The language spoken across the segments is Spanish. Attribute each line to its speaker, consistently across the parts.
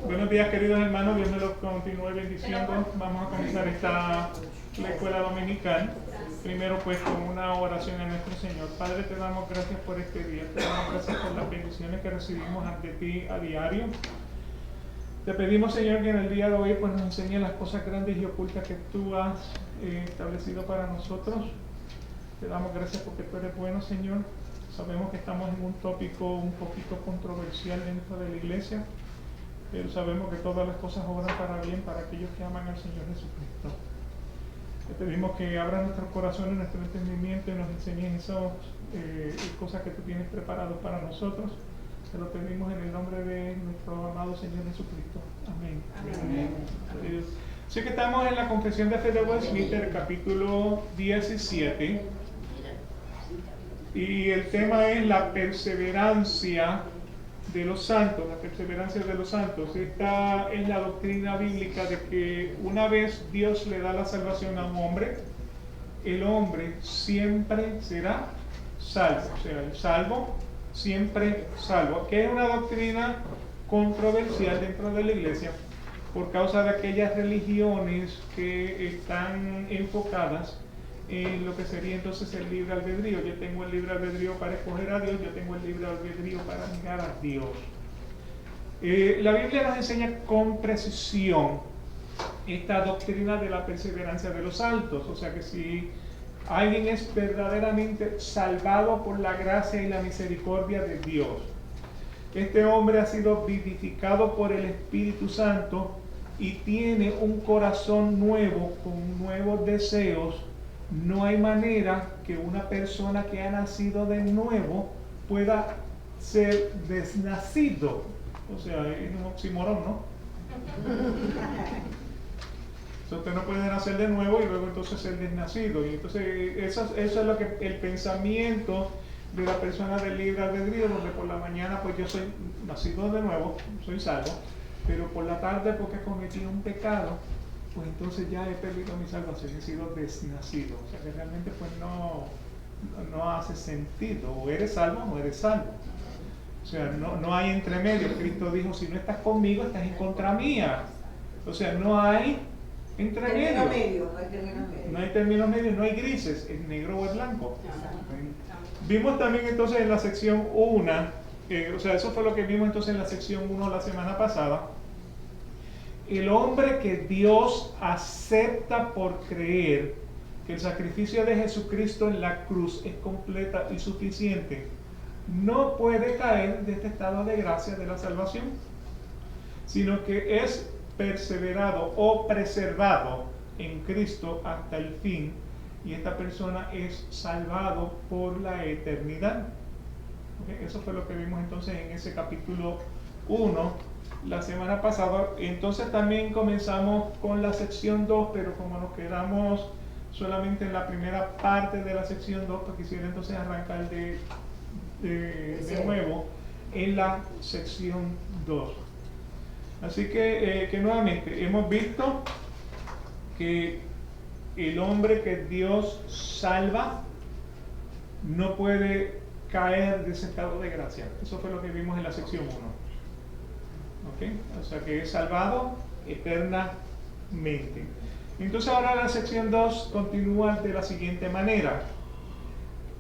Speaker 1: Buenos días, queridos hermanos, Dios me los continúe bendiciendo. Vamos a comenzar la escuela dominical. Primero pues con una oración a nuestro Señor. Padre, te damos gracias por este día, te damos gracias por las bendiciones que recibimos ante ti a diario. Te pedimos, Señor, que en el día de hoy pues, nos enseñes las cosas grandes y ocultas que tú has establecido para nosotros. Te damos gracias porque tú eres bueno, Señor. Sabemos que estamos en un tópico un poquito controversial dentro de la iglesia, pero sabemos que todas las cosas obran para bien para aquellos que aman al Señor Jesucristo. Te pedimos que abras nuestros corazones, nuestro entendimiento y nos enseñes esas cosas que tú tienes preparadas para nosotros. Te lo pedimos en el nombre de nuestro amado Señor Jesucristo. Amén. Amén. Amén. Así que estamos en la Confesión de Fe de Westminster, capítulo 17. Y el tema es la perseverancia de los santos, la perseverancia de los santos. Esta es la doctrina bíblica de que una vez Dios le da la salvación a un hombre, el hombre siempre será salvo. O sea, el salvo siempre salvo. Que es una doctrina controversial dentro de la iglesia por causa de aquellas religiones que están enfocadas en lo que sería entonces el libre albedrío. Yo tengo el libre albedrío para escoger a Dios, yo tengo el libre albedrío para negar a Dios. La Biblia nos enseña con precisión esta doctrina de la perseverancia de los santos. O sea que si alguien es verdaderamente salvado por la gracia y la misericordia de Dios, este hombre ha sido vivificado por el Espíritu Santo y tiene un corazón nuevo con nuevos deseos, no hay manera que una persona que ha nacido de nuevo pueda ser desnacido. O sea, es un oxímoron, ¿no? Usted no puede nacer de nuevo y luego entonces ser desnacido. Y entonces eso es lo que el pensamiento de la persona del libre albedrío, donde por la mañana pues yo soy nacido de nuevo, soy salvo, pero por la tarde porque cometí un pecado, pues entonces ya he perdido mi salvación, he sido desnacido. O sea que realmente pues no hace sentido, o eres salvo o no eres salvo. O sea, no hay entremedio. Cristo dijo, si no estás conmigo, estás en contra mía. O sea, no hay entremedio. No hay término medio, no hay grises, es negro o es blanco. Vimos también entonces en la sección 1, o sea, eso fue lo que vimos entonces en la sección 1 la semana pasada. El hombre que Dios acepta por creer que el sacrificio de Jesucristo en la cruz es completa y suficiente, no puede caer de este estado de gracia de la salvación, sino que es perseverado o preservado en Cristo hasta el fin, y esta persona es salvado por la eternidad. ¿Okay? Eso fue lo que vimos entonces en ese capítulo 1 la semana pasada. Entonces también comenzamos con la sección 2, pero como nos quedamos solamente en la primera parte de la sección 2, pues quisiera entonces arrancar de nuevo en la sección 2. Así que nuevamente hemos visto que el hombre que Dios salva no puede caer de ese estado de gracia. Eso fue lo que vimos en la sección 1. ¿Okay? O sea que es salvado eternamente. Entonces ahora la sección 2 continúa de la siguiente manera.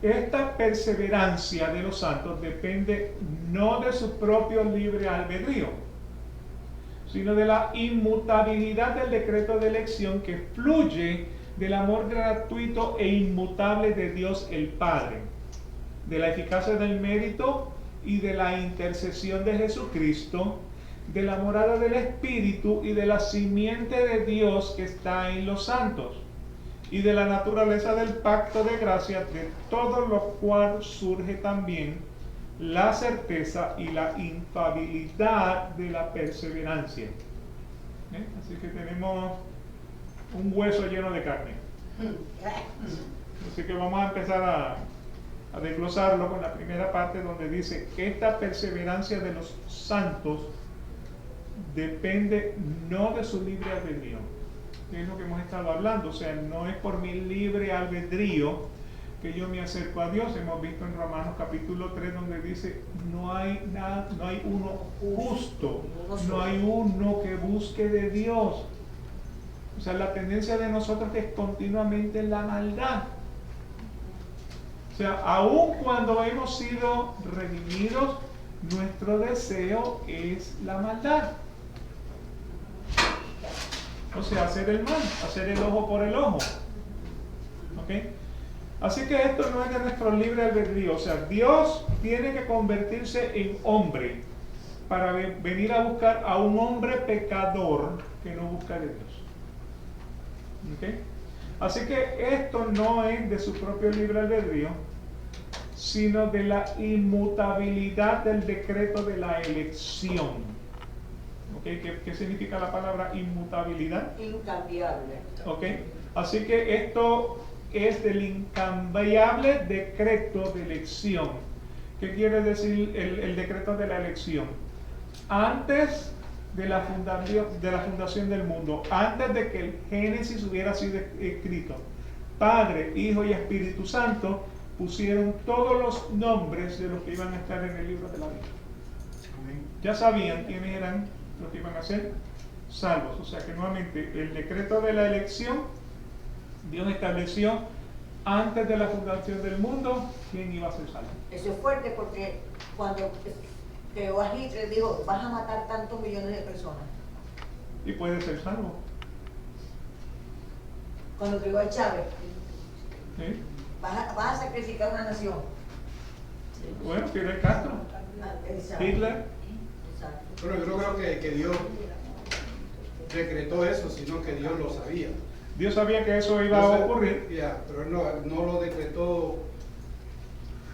Speaker 1: Esta perseverancia de los santos depende no de su propio libre albedrío, sino de la inmutabilidad del decreto de elección que fluye del amor gratuito e inmutable de Dios el Padre, de la eficacia del mérito y de la intercesión de Jesucristo, de la morada del Espíritu y de la simiente de Dios que está en los santos, y de la naturaleza del pacto de gracia, de todo lo cual surge también la certeza y la infalibilidad de la perseverancia. Así que tenemos un hueso lleno de carne. Así que vamos a empezar a desglosarlo con la primera parte donde dice: esta perseverancia de los santos depende no de su libre albedrío. Es lo que hemos estado hablando. O sea, no es por mi libre albedrío que yo me acerco a Dios. Hemos visto en Romanos capítulo 3 donde dice, no hay uno justo, no hay uno que busque de Dios. O sea, la tendencia de nosotros es continuamente la maldad. O sea, aun cuando hemos sido redimidos, nuestro deseo es la maldad. O sea, hacer el mal, hacer el ojo por el ojo. ¿Ok? Así que esto no es de nuestro libre albedrío. O sea, Dios tiene que convertirse en hombre para venir a buscar a un hombre pecador que no busca de Dios. ¿Ok? Así que esto no es de su propio libre albedrío, sino de la inmutabilidad del decreto de la elección. ¿Okay? ¿Qué significa la palabra inmutabilidad?
Speaker 2: Incambiable.
Speaker 1: ¿Okay? Así que esto es del incambiable decreto de elección. ¿Qué quiere decir el decreto de la elección? Antes de la fundación del mundo, antes de que el Génesis hubiera sido escrito, Padre, Hijo y Espíritu Santo pusieron todos los nombres de los que iban a estar en el libro de la vida. Ya sabían quiénes eran los que iban a ser salvos. O sea que nuevamente el decreto de la elección, Dios estableció antes de la fundación del mundo quién iba a ser salvo.
Speaker 2: Eso es fuerte porque cuando creó a Hitler dijo, vas a matar tantos millones de personas.
Speaker 1: Y puede ser salvo.
Speaker 2: Cuando creó a Chávez,
Speaker 1: ¿Sí?
Speaker 2: vas a sacrificar una nación.
Speaker 1: Bueno, Fidel Castro, Hitler.
Speaker 2: Exacto.
Speaker 3: Bueno, yo no creo que Dios decretó eso, sino que Dios lo sabía.
Speaker 1: Dios sabía que eso iba a ocurrir.
Speaker 3: Ya, pero él no lo decretó.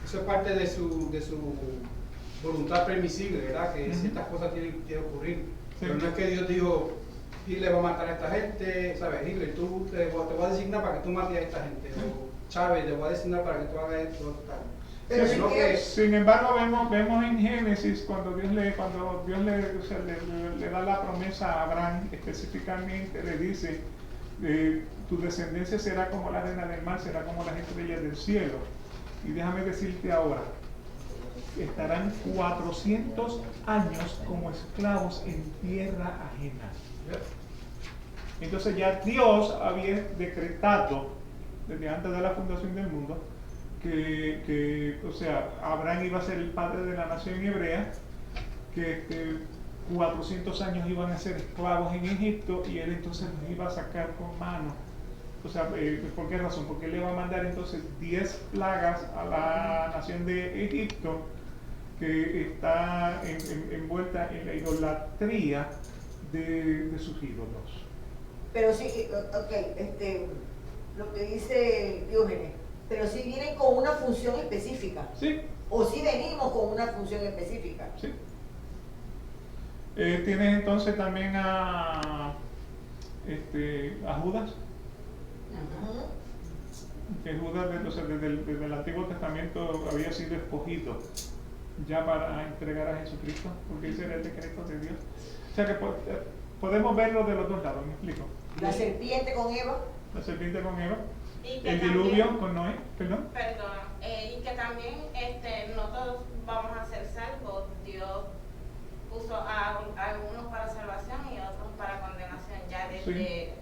Speaker 3: Eso es parte de su voluntad permisible, ¿verdad? Que ciertas cosas tienen que ocurrir.
Speaker 1: Sí.
Speaker 3: Pero no es que Dios dijo, Hitler va a matar a esta gente, ¿sabes? Hitler, tú te voy a designar para que tú mates a esta gente. O Chávez, te voy a designar para que tú hagas esto, tal.
Speaker 2: Pero
Speaker 3: Sino que
Speaker 1: Sin embargo, vemos en Génesis cuando Dios le da la promesa a Abraham, específicamente le dice, tu descendencia será como la arena del mar, será como las estrellas del cielo. Y déjame decirte ahora, estarán 400 años como esclavos en tierra ajena. Entonces ya Dios había decretado desde antes de la fundación del mundo que o sea, Abraham iba a ser el padre de la nación hebrea, que 400 años iban a ser esclavos en Egipto y él entonces los iba a sacar con mano. O sea, ¿por qué razón? Porque él le va a mandar entonces 10 plagas a la nación de Egipto que está envuelta en la idolatría de sus ídolos.
Speaker 2: Pero sí, lo que dice Diógenes, pero sí vienen con una función específica.
Speaker 1: Sí.
Speaker 2: O sí venimos con una función específica.
Speaker 1: Sí. Tienes entonces también a Judas.
Speaker 2: Ajá.
Speaker 1: Que Judas desde el Antiguo Testamento había sido escogido ya para entregar a Jesucristo, porque ese era el decreto de Dios. O sea que podemos verlo de los dos lados, ¿me explico?
Speaker 2: La serpiente con Eva.
Speaker 1: La serpiente con Eva,
Speaker 4: Y que
Speaker 1: el
Speaker 4: también,
Speaker 1: diluvio con Noé, perdón.
Speaker 4: y que también no todos vamos a ser salvos. Dios puso a algunos para salvación y otros para condenación ya desde...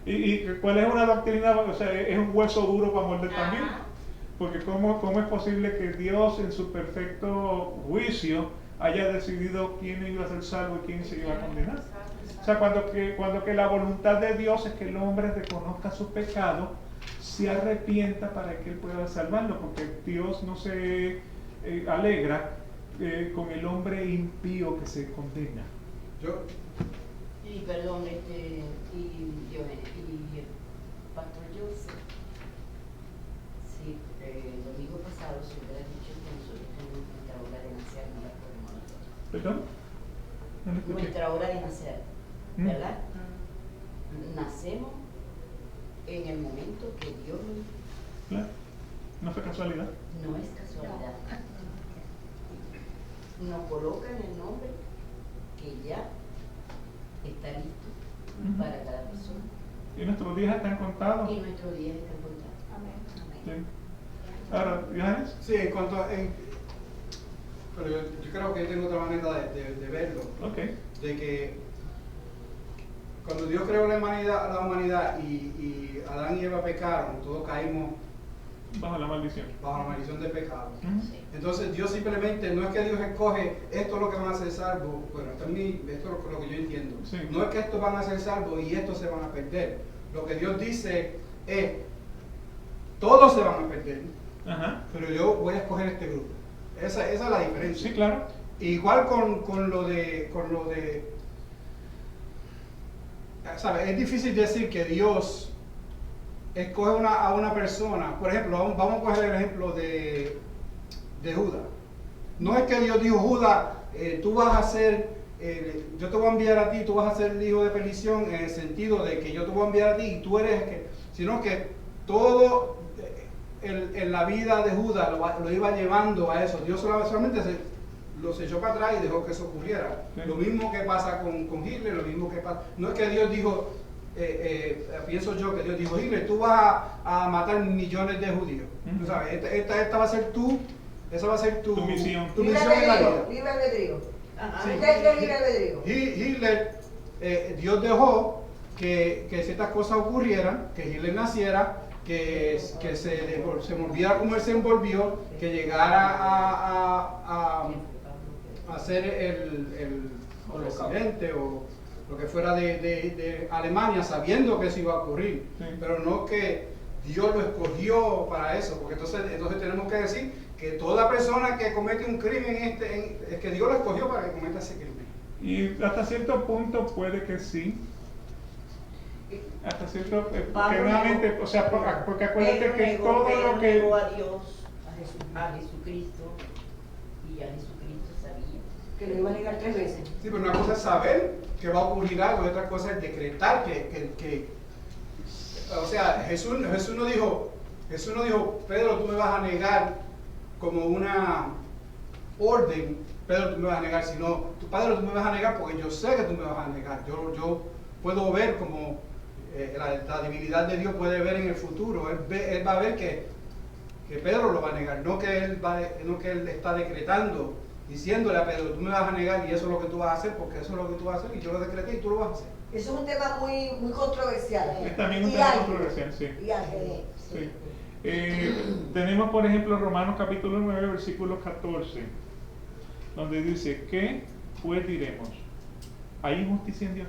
Speaker 1: Sí. ¿Y cuál es una doctrina? O sea, es un hueso duro para morder también. Porque ¿cómo es posible que Dios en su perfecto juicio haya decidido quién iba a ser salvo y quién se iba a condenar? O sea, cuando que la voluntad de Dios es que el hombre reconozca su pecado, se arrepienta para que él pueda salvarlo, porque Dios no se alegra con el hombre impío que se condena.
Speaker 5: Y perdón, Pastor Joseph, sí, el domingo pasado se hubiera dicho que nosotros tenemos nuestra hora de nacer, no la podemos nosotros.
Speaker 1: ¿Perdón? No lo escuché.
Speaker 5: Nuestra hora de nacer, ¿verdad? Nacemos en el momento que Dios
Speaker 1: Claro. No fue casualidad.
Speaker 5: no es casualidad. Nos coloca en el nombre que ya está listo para cada persona.
Speaker 1: Y nuestros días están contados.
Speaker 5: Y nuestros días están contados.
Speaker 1: Sí. Ahora, Johannes.
Speaker 3: Sí, en cuanto a... pero yo creo que tengo otra manera de verlo.
Speaker 1: Ok.
Speaker 3: De que cuando Dios creó la humanidad y Adán y Eva pecaron, todos caímos
Speaker 1: Bajo la maldición.
Speaker 3: bajo la maldición del pecado.
Speaker 1: Ujú.
Speaker 5: Sí.
Speaker 3: Entonces Dios simplemente, no es que Dios escoge esto es lo que van a ser salvos, bueno, esto es lo que yo entiendo.
Speaker 1: Sí.
Speaker 3: No es que estos van a ser salvos y estos se van a perder. Lo que Dios dice es, todos se van a perder,
Speaker 1: Ajá.
Speaker 3: pero yo voy a escoger este grupo. Esa es la diferencia.
Speaker 1: Sí, claro.
Speaker 3: Igual con lo de, ¿sabes? Es difícil decir que Dios escoge a una persona. Por ejemplo, vamos a coger el ejemplo de Judas. No es que Dios dijo, Judas, tú vas a ser, yo te voy a enviar a ti, tú vas a ser el hijo de perdición, en el sentido de que yo te voy a enviar a ti y tú eres que, sino que todo en la vida de Judas lo iba llevando a eso. Dios solamente los echó para atrás y dejó que eso ocurriera.
Speaker 1: Sí.
Speaker 3: Lo mismo que pasa con Hitler, lo mismo que pasa. No es que Dios dijo, pienso yo que Dios dijo, Hitler, tú vas a matar millones de judíos.
Speaker 1: Ujú.
Speaker 3: Tú sabes, esta va a ser esa va a ser tu
Speaker 1: misión.
Speaker 3: tu
Speaker 2: Libre
Speaker 3: misión en la vida.
Speaker 2: albedrío, libre albedrío.
Speaker 5: Ajá.
Speaker 3: Sí.
Speaker 2: ¿Qué es libre albedrío?
Speaker 3: Hitler, Dios dejó que ciertas cosas ocurrieran, que Hitler naciera, que se envolviera como él se envolvió, que llegara a ser el presidente o lo que fuera de Alemania, sabiendo que eso iba a ocurrir,
Speaker 1: Sí.
Speaker 3: pero no que Dios lo escogió para eso, porque entonces tenemos que decir que toda persona que comete un crimen es que Dios lo escogió para que cometa ese crimen.
Speaker 1: Y hasta cierto punto puede que sí. Hasta cierto porque
Speaker 6: Pablo
Speaker 1: nuevamente,
Speaker 6: negó-
Speaker 1: o sea, porque acuérdate
Speaker 6: Pedro
Speaker 1: que
Speaker 6: negó,
Speaker 1: todo
Speaker 6: Pedro
Speaker 1: lo que
Speaker 6: negó a Dios,
Speaker 5: A Jesucristo, y a Jesucristo sabía.
Speaker 2: Que lo iba a negar 3 veces.
Speaker 3: Sí, pero una cosa es saber que va a ocurrir algo y otra cosa es decretar que o sea, Jesús no dijo, Pedro, tú me vas a negar como una orden, Pedro, tú me vas a negar, sino, Padre, tú me vas a negar porque yo sé que tú me vas a negar. Yo puedo ver como la divinidad de Dios puede ver en el futuro. Él va a ver que Pedro lo va a negar, no que él está decretando, diciéndole a Pedro, tú me vas a negar y eso es lo que tú vas a hacer, porque eso es lo que tú vas a hacer y yo lo decreté y tú lo vas a hacer.
Speaker 2: Eso es un tema muy, muy controversial.
Speaker 1: es también un
Speaker 2: Y
Speaker 1: tema
Speaker 2: álgido.
Speaker 1: controversial, sí.
Speaker 2: Y álgido.
Speaker 1: Sí. Tenemos por ejemplo Romanos capítulo 9 versículo 14 donde dice que pues diremos, ¿hay injusticia en Dios?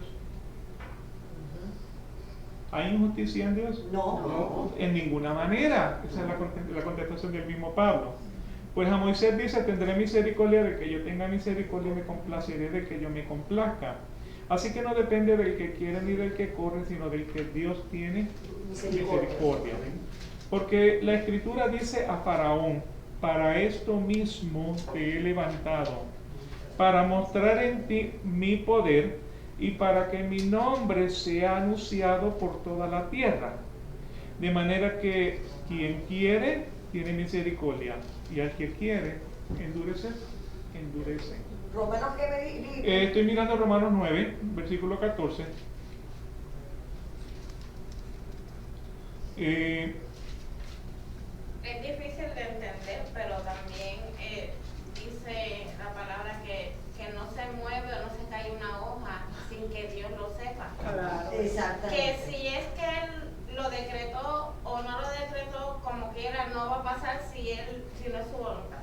Speaker 1: ¿Hay injusticia en Dios?
Speaker 2: No.
Speaker 1: En ninguna manera. Esa es la contestación del mismo Pablo. Pues a Moisés dice, tendré misericordia de que yo tenga misericordia y me complaceré de que yo me complazca. Así que no depende del que quiere ni del que corre, sino del que Dios tiene misericordia. Porque la Escritura dice a Faraón, para esto mismo te he levantado, para mostrar en ti mi poder y para que mi nombre sea anunciado por toda la tierra. De manera que quien quiere, tiene misericordia, y al que quiere endurece.
Speaker 2: Romanos, ¿qué me di?
Speaker 1: Estoy mirando Romanos 9, versículo 14.
Speaker 4: Es difícil de entender, pero también dice la palabra que no se mueve o no se cae una hoja sin que Dios lo sepa.
Speaker 6: Claro.
Speaker 2: Exactamente.
Speaker 4: Que si es que Él lo decretó o no lo decretó, como quiera, no va a pasar si no es su voluntad.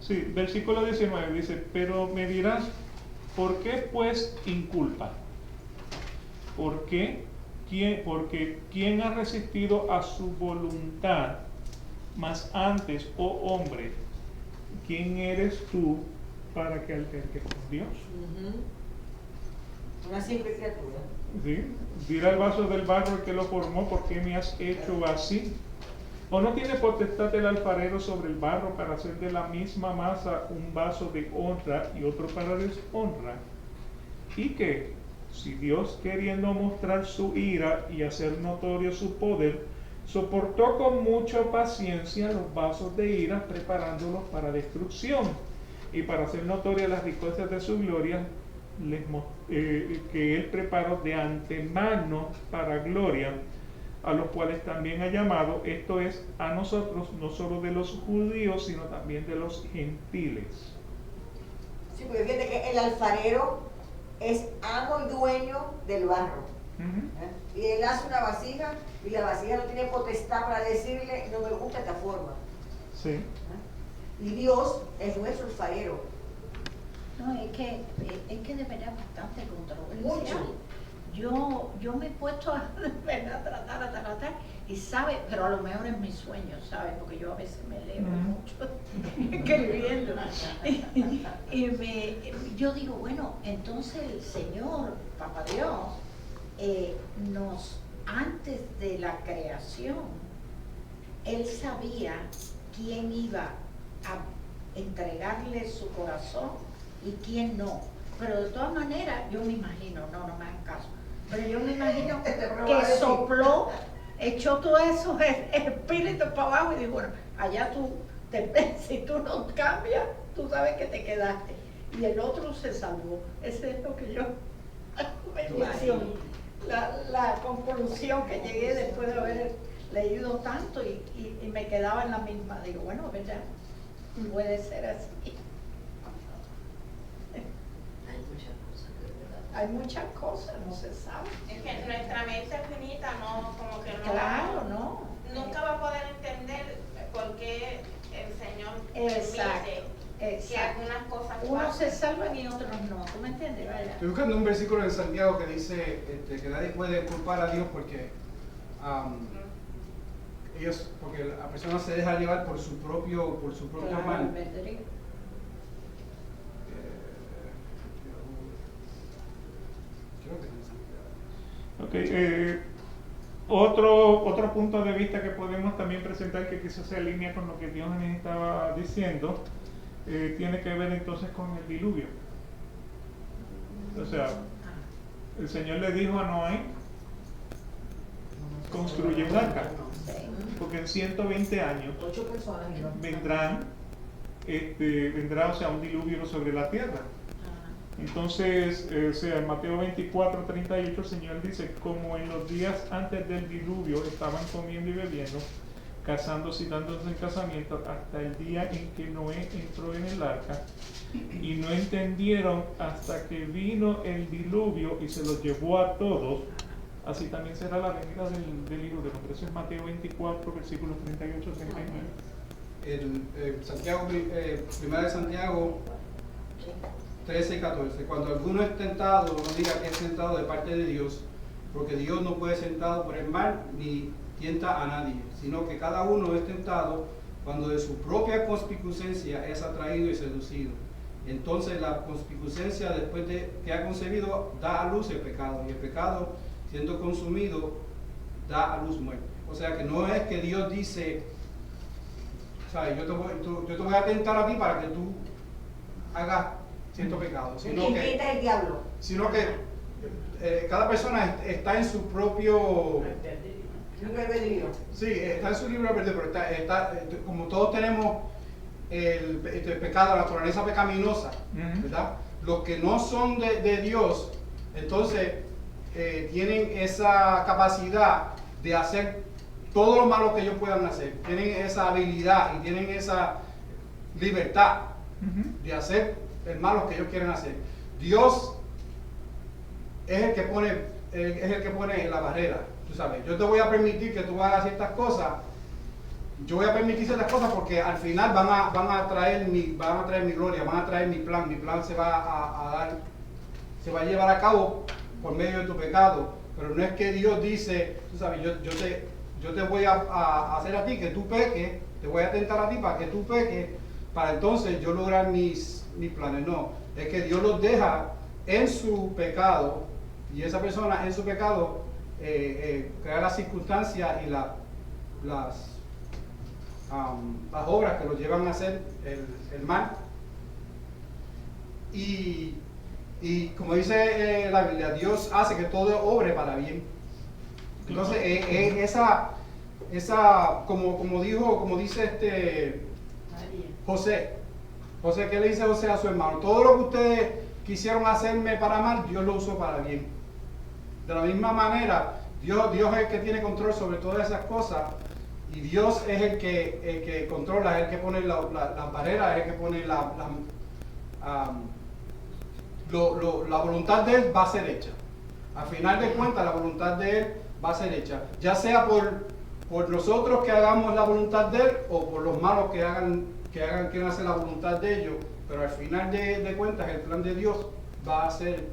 Speaker 1: Sí, versículo 19 dice, pero me dirás, ¿por qué pues inculpa? ¿Por qué? Porque ¿quién ha resistido a su voluntad? Mas antes, oh hombre, ¿quién eres tú para que alterques con Dios?
Speaker 2: Una simple criatura.
Speaker 1: ¿Sí? Dirá el vaso del barro el que lo formó, ¿por qué me has hecho así? ¿O no tiene potestad el alfarero sobre el barro para hacer de la misma masa un vaso de honra y otro para deshonra? ¿Y qué? Si Dios, queriendo mostrar su ira y hacer notorio su poder, soportó con mucha paciencia los vasos de ira, preparándolos para destrucción, y para hacer notorias las riquezas de su gloria, que Él preparó de antemano para gloria, a los cuales también ha llamado, esto es, a nosotros, no solo de los judíos, sino también de los gentiles.
Speaker 2: Sí, porque fíjate que el alfarero es amo y dueño del barro.
Speaker 1: Ujú.
Speaker 2: Y él hace una vasija y la vasija no tiene potestad para decirle no me gusta esta forma.
Speaker 1: Sí.
Speaker 2: Y Dios es nuestro alfarero.
Speaker 6: No, es que de verdad es bastante controversial.
Speaker 2: Mucho.
Speaker 6: Yo me he puesto a, de verdad, a tratar, y sabe, pero a lo mejor es mi sueño, ¿sabes? Porque yo a veces me leo mucho escribiendo. Yo digo, bueno, entonces el Señor, Papá Dios, antes de la creación, Él sabía quién iba a entregarle su corazón y quién no. Pero de todas maneras, yo me imagino, no me hagan caso, pero yo me imagino que sopló, echó todos esos espíritus para abajo y dijo, bueno, allá tú, si tú no cambias, tú sabes que te quedaste. Y el otro se salvó. Ese es lo que yo me imagino. La conclusión que llegué después de haber leído tanto y me quedaba en la misma. Digo, bueno, ¿verdad? Puede ser así.
Speaker 5: Hay muchas cosas que de verdad.
Speaker 6: Hay muchas cosas, no se sabe.
Speaker 4: Es que nuestra mente finita no, como que no.
Speaker 6: Claro, no.
Speaker 4: Nunca va a poder entender por qué el Señor
Speaker 6: Exacto,
Speaker 4: permite que
Speaker 6: exacto.
Speaker 4: algunas cosas
Speaker 6: Unos se
Speaker 4: pasen.
Speaker 6: salvan y otros no. ¿Tú me entiendes? Vaya.
Speaker 3: Estoy buscando un versículo en Santiago que dice que nadie puede culpar a Dios porque porque la persona se deja llevar por su propio
Speaker 6: Claro,
Speaker 3: mal.
Speaker 6: albedrío.
Speaker 3: Creo que es en Santiago.
Speaker 1: Ok, otro punto de vista que podemos también presentar, que quizás se alinea con lo que Diógenes estaba diciendo, tiene que ver entonces con el diluvio. O sea, el Señor le dijo a Noé, construye un arca, porque en 120 años
Speaker 5: 8 personas
Speaker 1: vendrá, o sea, un diluvio sobre la tierra. Entonces, en Mateo 24, 38, el Señor dice, como en los días antes del diluvio estaban comiendo y bebiendo, casándose y dándose en casamiento, hasta el día en que Noé entró en el arca, y no entendieron hasta que vino el diluvio y se los llevó a todos, así también será la venida del Hijo del Hombre. Eso es Mateo 24, versículos 38, 39.
Speaker 3: Santiago, primera de Santiago 13 y 14. Cuando alguno es tentado, no diga que es tentado de parte de Dios, porque Dios no puede ser tentado por el mal ni tienta a nadie, sino que cada uno es tentado cuando de su propia concupiscencia es atraído y seducido. Entonces la concupiscencia, después de que ha concebido, da a luz el pecado, y el pecado, siendo consumido, da a luz muerte. O sea que no es que Dios dice, ¿sabes? Yo te voy a tentar a ti para que tú hagas cierto pecado, sino
Speaker 2: ¿Quién es el diablo?
Speaker 3: cada persona está en su propio,
Speaker 2: Libre albedrío.
Speaker 3: sí, está en su libre albedrío, pero como todos tenemos el pecado, la naturaleza pecaminosa, ¿verdad? Los que no son de Dios, entonces tienen esa capacidad de hacer todo lo malo que ellos puedan hacer, tienen esa habilidad y tienen esa libertad de hacer el malo que ellos quieren hacer. Dios es el que pone la barrera, tú sabes. Yo te voy a permitir que tú hagas ciertas cosas. Yo voy a permitir ciertas cosas porque al final van a traer mi gloria, van a traer mi plan. Mi plan se va a llevar a cabo por medio de tu pecado. Pero no es que Dios dice, tú sabes, yo te voy a hacer a ti que tú peques, te voy a tentar a ti para que tú peques, para entonces yo lograr mis planes. No, es que Dios los deja en su pecado, y esa persona en su pecado crea las circunstancias y las obras que los llevan a hacer el mal. Y como dice la Biblia, Dios hace que todo obre para bien. Entonces, como dice José, ¿qué le dice José a su hermano? Todo lo que ustedes quisieron hacerme para mal, Dios lo usó para bien. De la misma manera, Dios es el que tiene control sobre todas esas cosas y Dios es el que controla, es el que pone las barreras, es el que pone la voluntad de Él va a ser hecha. Al final de cuentas, la voluntad de Él va a ser hecha, ya sea por nosotros que hagamos la voluntad de Él o por los malos que quieran hacer la voluntad de ellos, pero al final de cuentas el plan de Dios va a ser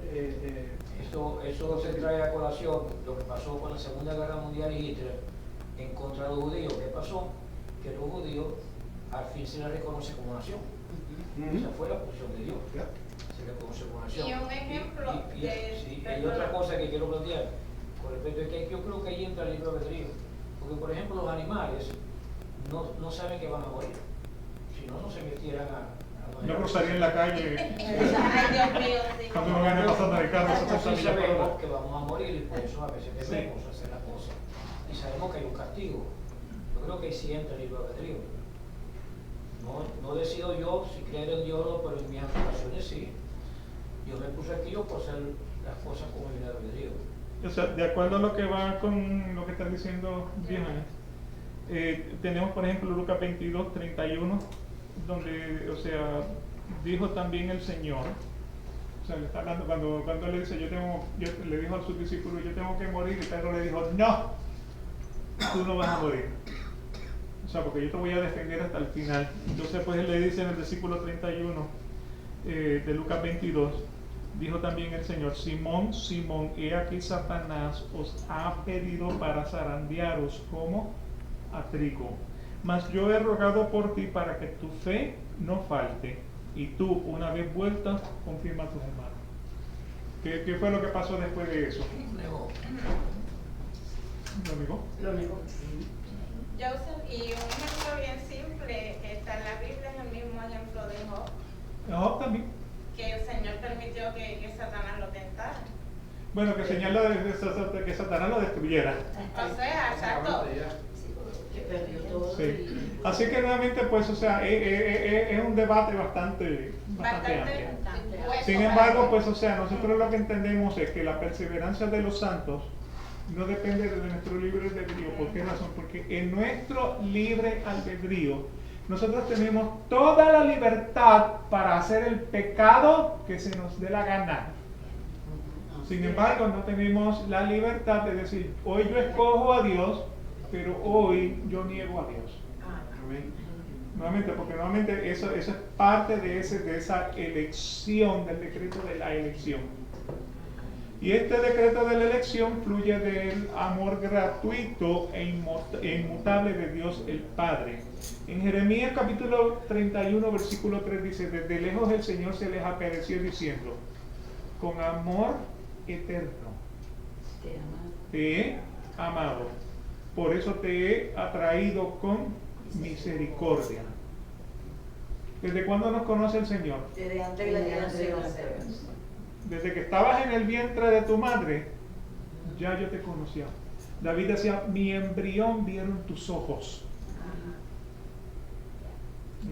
Speaker 7: Eso se trae a colación lo que pasó con la Segunda Guerra Mundial y Hitler en contra de los judíos. ¿Qué pasó? Que los judíos al fin se les reconoce como nación. Esa fue la posición de Dios. Se les reconoce como nación.
Speaker 4: Y un ejemplo
Speaker 7: hay otra cosa que quiero plantear con respecto a que yo creo que ahí entra el libre albedrío. Porque, por ejemplo, los animales no saben que van a morir. Si no se metieran a
Speaker 1: No cruzaría en la calle
Speaker 4: Ay, Dios mío, sí.
Speaker 1: cuando uno viene pasando el carro, eso
Speaker 7: Entonces
Speaker 1: se sabía por
Speaker 7: sabemos
Speaker 1: hora.
Speaker 7: que vamos a morir y por eso a veces debemos hacer las cosas. Y sabemos que hay un castigo. Yo creo que ahí sí entra el libre albedrío. No decido yo si creer en Dios o no, pero en mis aspiraciones sí. Dios me puso aquí yo por hacer las cosas con el libre albedrío.
Speaker 1: O sea, de acuerdo a lo que va con lo que estás diciendo, Diana, tenemos por ejemplo Lucas 22, 31, donde, o sea, dijo también el Señor, o sea, le está hablando cuando le dice, le dijo a sus discípulos, yo tengo que morir, y Pedro le dijo, no, tú no vas a morir. O sea, porque yo te voy a defender hasta el final. Entonces, pues él le dice en el versículo 31 de Lucas 22, dijo también el Señor, Simón, Simón, he aquí Satanás os ha pedido para zarandearos como a trigo. Mas yo he rogado por ti para que tu fe no falte, y tú, una vez vuelta, confirma a tus hermanos. ¿Qué fue lo que pasó después de eso? ¿Lo negó?
Speaker 5: Lo negó.
Speaker 4: Joseph, y un ejemplo bien simple que está en la Biblia es el mismo ejemplo de Job,
Speaker 1: No, también.
Speaker 4: que el Señor permitió que Satanás lo tentara.
Speaker 1: Bueno, que señala que Satanás lo destruyera.
Speaker 4: O sea, exacto.
Speaker 5: Que perdió todo.
Speaker 1: Sí. Así que nuevamente, pues, o sea, es un debate bastante amplio.
Speaker 4: Hueso,
Speaker 1: Sin embargo, pues, o sea, nosotros lo que entendemos es que la perseverancia de los santos no depende de nuestro libre albedrío. ¿Por qué razón? Porque en nuestro libre albedrío nosotros tenemos toda la libertad para hacer el pecado que se nos dé la gana. Sin embargo, no tenemos la libertad de decir, hoy yo escojo a Dios, pero hoy yo niego a Dios. Nuevamente, porque nuevamente eso es parte de esa elección, del decreto de la elección. Y este decreto de la elección fluye del amor gratuito e inmutable de Dios el Padre. En Jeremías capítulo 31, versículo 3 dice, desde lejos el Señor se les apareció diciendo, con amor eterno te he amado, por eso te he atraído con misericordia. ¿Desde cuándo nos conoce el Señor?
Speaker 2: Desde antes de la generación.
Speaker 1: Desde que estabas en el vientre de tu madre, ya yo te conocía. David decía, mi embrión vieron tus ojos.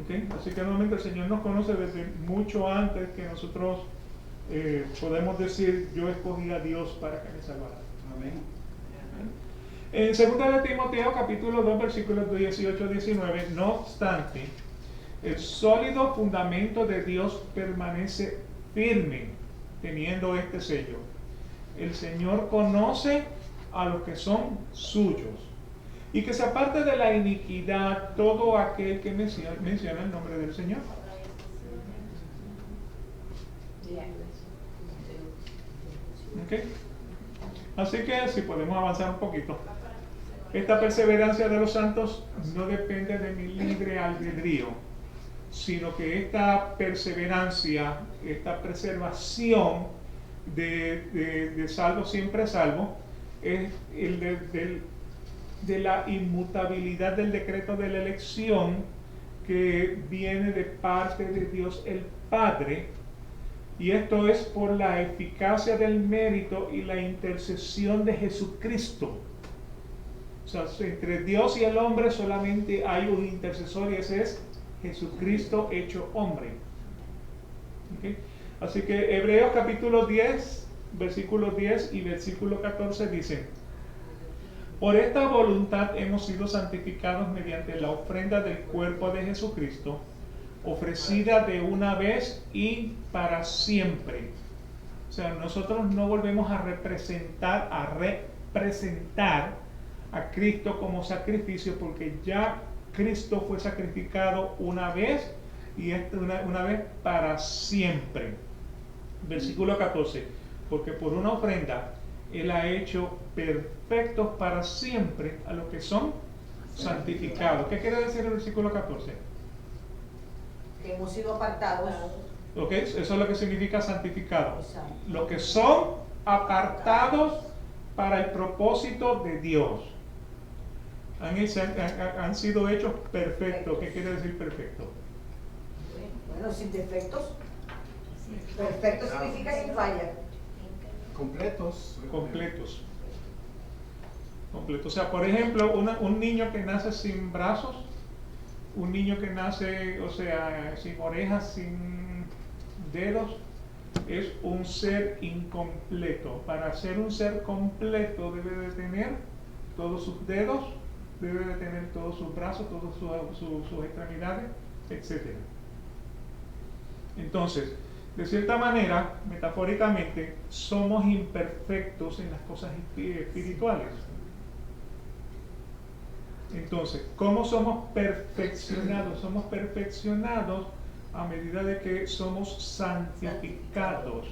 Speaker 1: ¿Okay? Así que nuevamente el Señor nos conoce desde mucho antes que nosotros podemos decir, yo escogí a Dios para que me salvara.
Speaker 3: Amén.
Speaker 1: En 2 de Timoteo capítulo 2 versículos 18-19, no obstante, el sólido fundamento de Dios permanece firme, teniendo este sello. El Señor conoce a los que son suyos, y que se aparte de la iniquidad todo aquel que menciona el nombre del Señor. ¿Okay? Así que si podemos avanzar un poquito. Esta perseverancia de los santos no depende de mi libre albedrío, sino que esta perseverancia, esta preservación de salvo siempre salvo, es de la inmutabilidad del decreto de la elección que viene de parte de Dios el Padre, y esto es por la eficacia del mérito y la intercesión de Jesucristo. O sea, entre Dios y el hombre solamente hay un intercesor, y ese es Jesucristo hecho hombre. ¿Okay? Así que Hebreos capítulo 10, versículo 10 y versículo 14 dicen, Por esta voluntad hemos sido santificados mediante la ofrenda del cuerpo de Jesucristo, ofrecida de una vez y para siempre. O sea, nosotros no volvemos a representar a Cristo como sacrificio, porque ya Cristo fue sacrificado una vez y una vez para siempre. Versículo 14, porque por una ofrenda Él ha hecho perfectos para siempre a los que son santificados. ¿Qué quiere decir el versículo 14?
Speaker 2: Que hemos sido apartados.
Speaker 1: ¿Ok? Eso es lo que significa santificado.
Speaker 2: Exacto.
Speaker 1: Los que son apartados para el propósito de Dios. Han sido hechos perfectos. ¿Qué quiere decir perfecto?
Speaker 2: Bueno, sin defectos. Perfecto significa sin falla.
Speaker 3: Completos.
Speaker 1: Completos. O sea, por ejemplo, un niño que nace sin brazos, un niño que nace, o sea, sin orejas, sin dedos, es un ser incompleto. Para ser un ser completo debe de tener todos sus dedos, debe de tener todos sus brazos, todas sus extremidades, etc. Entonces, de cierta manera, metafóricamente, somos imperfectos en las cosas espirituales. Entonces, ¿cómo somos perfeccionados? Somos perfeccionados a medida de que somos santificados.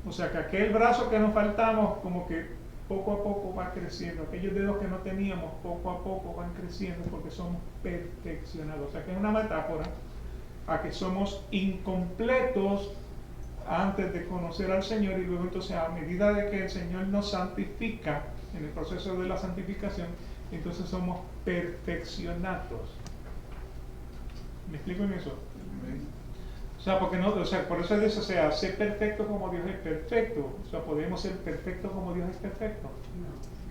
Speaker 1: O sea, que aquel brazo que nos faltamos, como que poco a poco va creciendo. Aquellos dedos que no teníamos, poco a poco van creciendo porque somos perfeccionados. O sea, que es una metáfora a que somos incompletos antes de conocer al Señor, y luego entonces a medida de que el Señor nos santifica en el proceso de la santificación, entonces somos perfeccionados. ¿Me explico en eso? O sea, porque no, o sea, por eso dice, o sea, ser perfecto como Dios es perfecto. O sea, podemos ser perfectos como Dios es perfecto.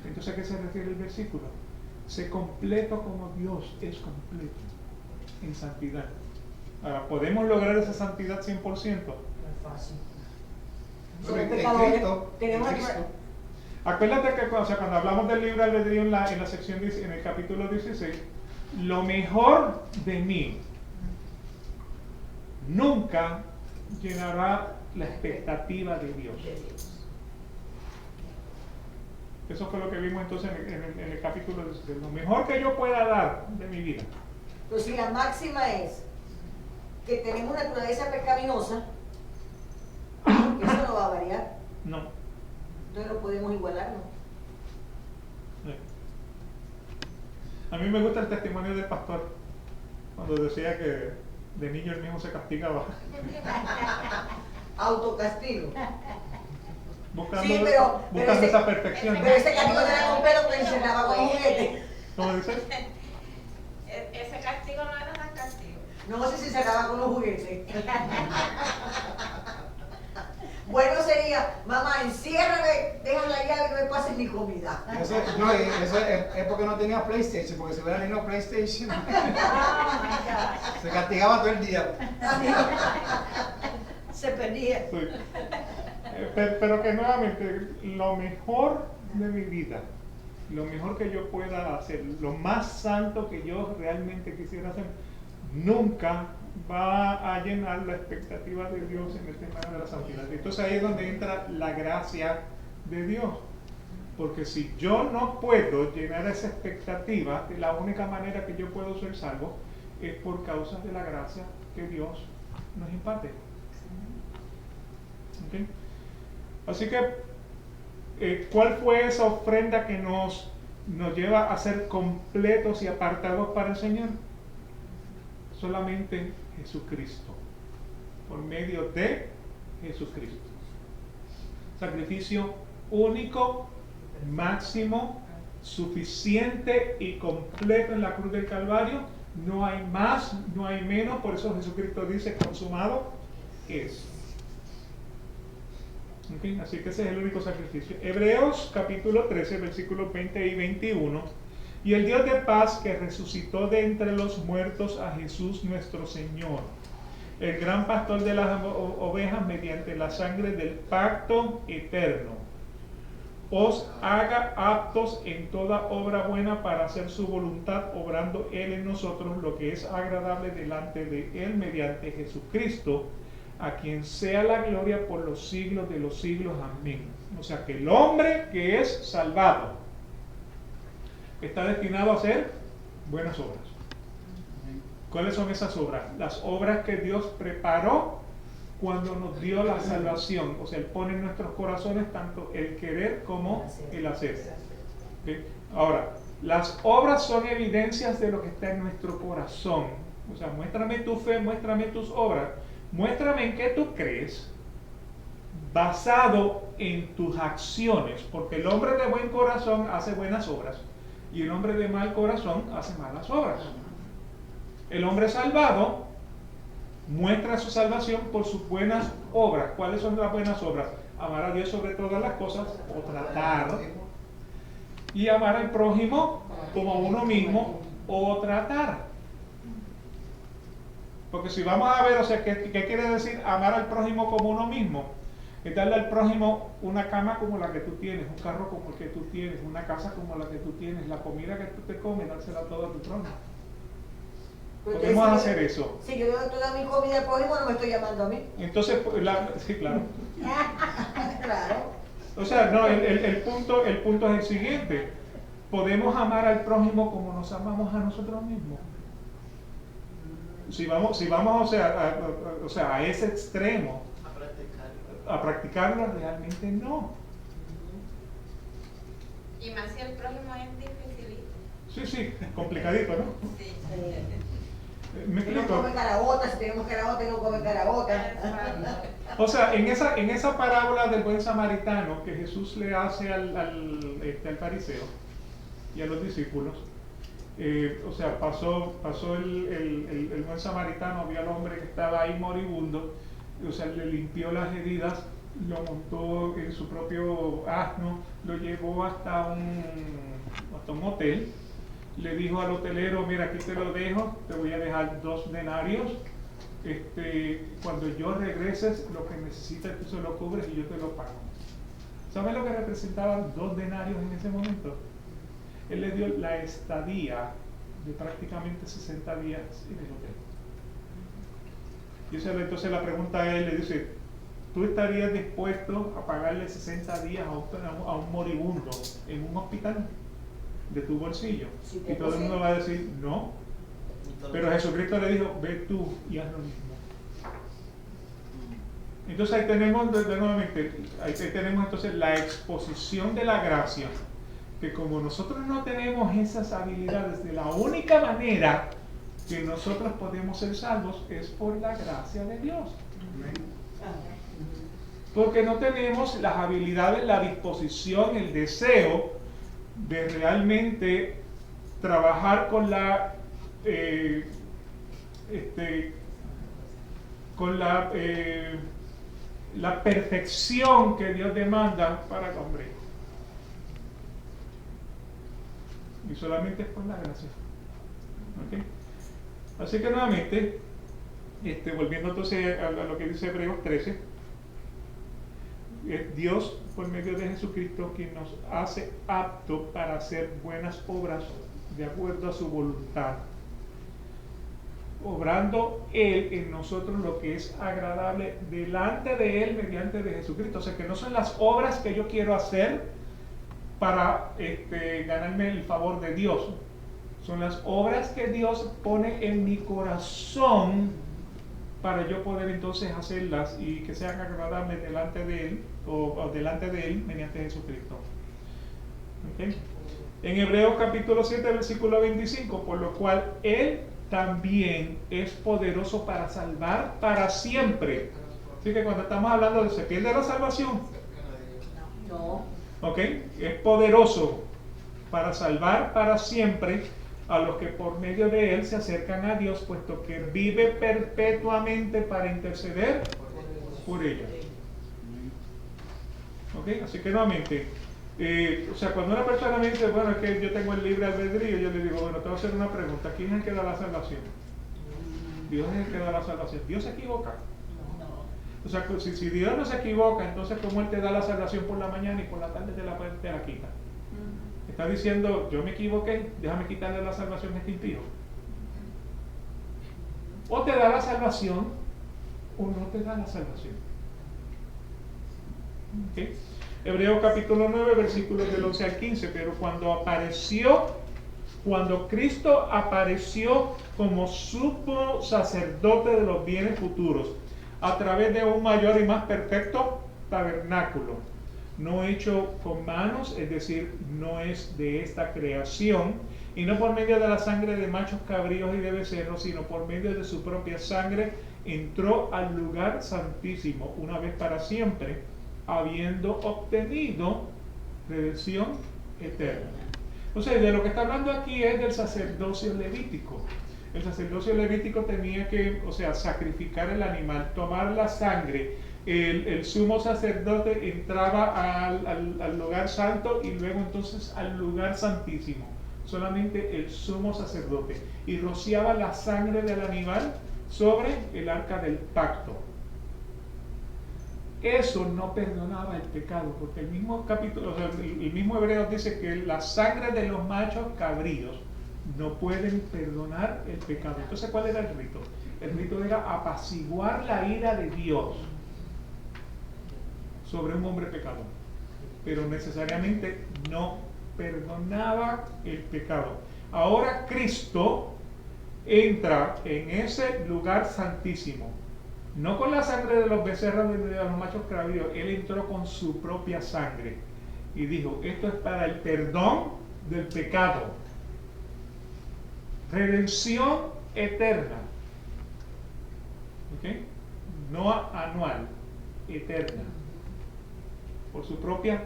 Speaker 1: Entonces, ¿a qué se refiere el versículo? Ser completo como Dios es completo en santidad. Ahora, ¿podemos lograr esa santidad 100%?
Speaker 2: No es fácil.
Speaker 3: Pero
Speaker 2: Somos
Speaker 3: en
Speaker 2: pecadores.
Speaker 3: Cristo,
Speaker 2: Tenemos
Speaker 3: en
Speaker 2: que-
Speaker 3: Cristo.
Speaker 1: Acuérdate que o sea, cuando hablamos del libre albedrío en la sección, en el capítulo 16, lo mejor de mí nunca llenará la expectativa de Dios. Eso fue lo que vimos entonces en el capítulo 16. Lo mejor que yo pueda dar de mi vida.
Speaker 2: Pero si la máxima es que tenemos naturaleza pecaminosa, eso no va a variar.
Speaker 1: No.
Speaker 2: Entonces no podemos igualarnos.
Speaker 1: A mí me gusta el testimonio del pastor cuando decía que de niño él mismo se castigaba.
Speaker 2: Autocastigo.
Speaker 1: Buscando,
Speaker 2: Sí, pero
Speaker 1: buscando esa perfección.
Speaker 2: Pero ese castigo era con pelo que encerraba con un juguete.
Speaker 1: ¿Cómo dices?
Speaker 4: Ese castigo no era tan castigo.
Speaker 2: No sé si cerraba con los juguetes. Bueno sería, mamá, enciérrame, deja la llave y no me pases mi comida.
Speaker 3: Eso es porque no tenía PlayStation, porque si hubiera tenido PlayStation, se castigaba todo el día.
Speaker 6: Se perdía.
Speaker 1: Sí. Pero que nuevamente, lo mejor de mi vida, lo mejor que yo pueda hacer, lo más santo que yo realmente quisiera hacer, nunca va a llenar la expectativa de Dios en el tema de la santidad. Entonces ahí es donde entra la gracia de Dios. Porque si yo no puedo llenar esa expectativa, la única manera que yo puedo ser salvo es por causa de la gracia que Dios nos imparte. ¿Okay? Así que, ¿cuál fue esa ofrenda que nos lleva a ser completos y apartados para el Señor? Solamente Jesucristo, por medio de Jesucristo. Sacrificio único, máximo, suficiente y completo en la cruz del Calvario. No hay más, no hay menos. Por eso Jesucristo dice: consumado es. Okay, así que ese es el único sacrificio. Hebreos capítulo 13, versículos 20 y 21. Y el Dios de paz, que resucitó de entre los muertos a Jesús nuestro Señor, el gran pastor de las ovejas, mediante la sangre del pacto eterno, os haga aptos en toda obra buena para hacer su voluntad, obrando Él en nosotros lo que es agradable delante de Él mediante Jesucristo, a quien sea la gloria por los siglos de los siglos. Amén. O sea que el hombre que es salvado está destinado a hacer buenas obras. ¿Cuáles son esas obras? Las obras que Dios preparó cuando nos dio la salvación. O sea, Él pone en nuestros corazones tanto el querer como el hacer. ¿Okay? Ahora, las obras son evidencias de lo que está en nuestro corazón. O sea, muéstrame tu fe, muéstrame tus obras. Muéstrame en qué tú crees, basado en tus acciones, porque el hombre de buen corazón hace buenas obras y el hombre de mal corazón hace malas obras. El hombre salvado muestra su salvación por sus buenas obras. ¿Cuáles son las buenas obras? Amar a Dios sobre todas las cosas, o tratar, y amar al prójimo como a uno mismo, o tratar. Porque si vamos a ver, o sea, ¿qué quiere decir amar al prójimo como uno mismo? Es darle al prójimo una cama como la que tú tienes, un carro como el que tú tienes, una casa como la que tú tienes, la comida que tú te comes, dársela toda a tu prójimo. Podemos hacer eso.
Speaker 2: Si yo doy toda mi comida al prójimo, no me estoy llamando a mí.
Speaker 1: Entonces, sí, claro.
Speaker 2: Claro.
Speaker 1: O sea, no, el punto es el siguiente. Podemos amar al prójimo como nos amamos a nosotros mismos. Si vamos o sea, a ese extremo, a practicarlo, realmente no.
Speaker 4: Y más si el prójimo es dificilito.
Speaker 1: Sí, complicadito, ¿no?
Speaker 4: Sí.
Speaker 1: ¿Me
Speaker 2: No
Speaker 1: explico?
Speaker 2: come carabotas, si tenemos carabotas, no come carabotas.
Speaker 1: O sea, en esa parábola del buen samaritano que Jesús le hace al fariseo y a los discípulos, o sea, pasó el buen samaritano, vio al hombre que estaba ahí moribundo, o sea, le limpió las heridas, lo montó en su propio asno, lo llevó hasta un hotel, le dijo al hotelero: mira, aquí te lo dejo, te voy a dejar 2 denarios, cuando yo regreses, lo que necesitas tú se lo cubres y yo te lo pago. ¿Sabes lo que representaban 2 denarios en ese momento? Él le dio la estadía de prácticamente 60 días en el hotel. Y entonces la pregunta a él le dice: ¿tú estarías dispuesto a pagarle 60 días a un moribundo en un hospital de tu bolsillo?
Speaker 2: Sí,
Speaker 1: Y todo el mundo va a decir no. Pero Jesucristo le dijo: ve tú y haz lo mismo. Entonces ahí tenemos entonces la exposición de la gracia, que como nosotros no tenemos esas habilidades, de la única manera que nosotros podemos ser salvos es por la gracia de Dios. Porque no tenemos las habilidades, la disposición, el deseo de realmente trabajar con la perfección que Dios demanda para el hombre. Y solamente es por la gracia. ¿Okay? Así que nuevamente, volviendo entonces a lo que dice Hebreos 13, es Dios por medio de Jesucristo quien nos hace apto para hacer buenas obras de acuerdo a su voluntad, obrando Él en nosotros lo que es agradable delante de Él mediante de Jesucristo. O sea que no son las obras que yo quiero hacer para ganarme el favor de Dios, son las obras que Dios pone en mi corazón para yo poder entonces hacerlas y que sean agradables delante de Él o delante de Él mediante Jesucristo. ¿Okay? En Hebreos capítulo 7 versículo 25, por lo cual Él también es poderoso para salvar para siempre. Así que cuando estamos hablando de se pierde la salvación,
Speaker 2: No.
Speaker 1: ¿ok? Es poderoso para salvar para siempre a los que por medio de Él se acercan a Dios, puesto que vive perpetuamente para interceder por ellos. ¿Ok? Así que nuevamente, o sea, cuando una persona me dice: bueno, es que yo tengo el libre albedrío, yo le digo: bueno, te voy a hacer una pregunta, ¿quién es el que da la salvación? Dios es el que da la salvación. ¿Dios se equivoca? O sea, si Dios no se equivoca, entonces ¿cómo Él te da la salvación por la mañana y por la tarde te la quita? Está diciendo, yo me equivoqué, déjame quitarle la salvación a este impío. O te da la salvación, o no te da la salvación. ¿Okay? Hebreos capítulo 9, versículos del 11 al 15. Pero cuando Cristo apareció como sumo sacerdote de los bienes futuros, a través de un mayor y más perfecto tabernáculo, no hecho con manos, es decir, no es de esta creación, y no por medio de la sangre de machos cabríos y de becerros, sino por medio de su propia sangre, entró al lugar santísimo una vez para siempre, habiendo obtenido redención eterna. Entonces, de lo que está hablando aquí es del sacerdocio levítico. El sacerdocio levítico tenía que, sacrificar el animal, tomar la sangre. El sumo sacerdote entraba al lugar santo y luego entonces al lugar santísimo. Solamente el sumo sacerdote. Y rociaba la sangre del animal sobre el arca del pacto. Eso no perdonaba el pecado, porque el mismo capítulo, el mismo Hebreos dice que la sangre de los machos cabríos no pueden perdonar el pecado. Entonces, ¿cuál era el rito? El rito era apaciguar la ira de Dios sobre un hombre pecador, pero necesariamente no perdonaba el pecado. Ahora Cristo entra en ese lugar santísimo, no con la sangre de los becerros de los machos cabríos. Él entró con su propia sangre y dijo, esto es para el perdón del pecado, redención eterna, ¿okay? No anual, eterna, por su propia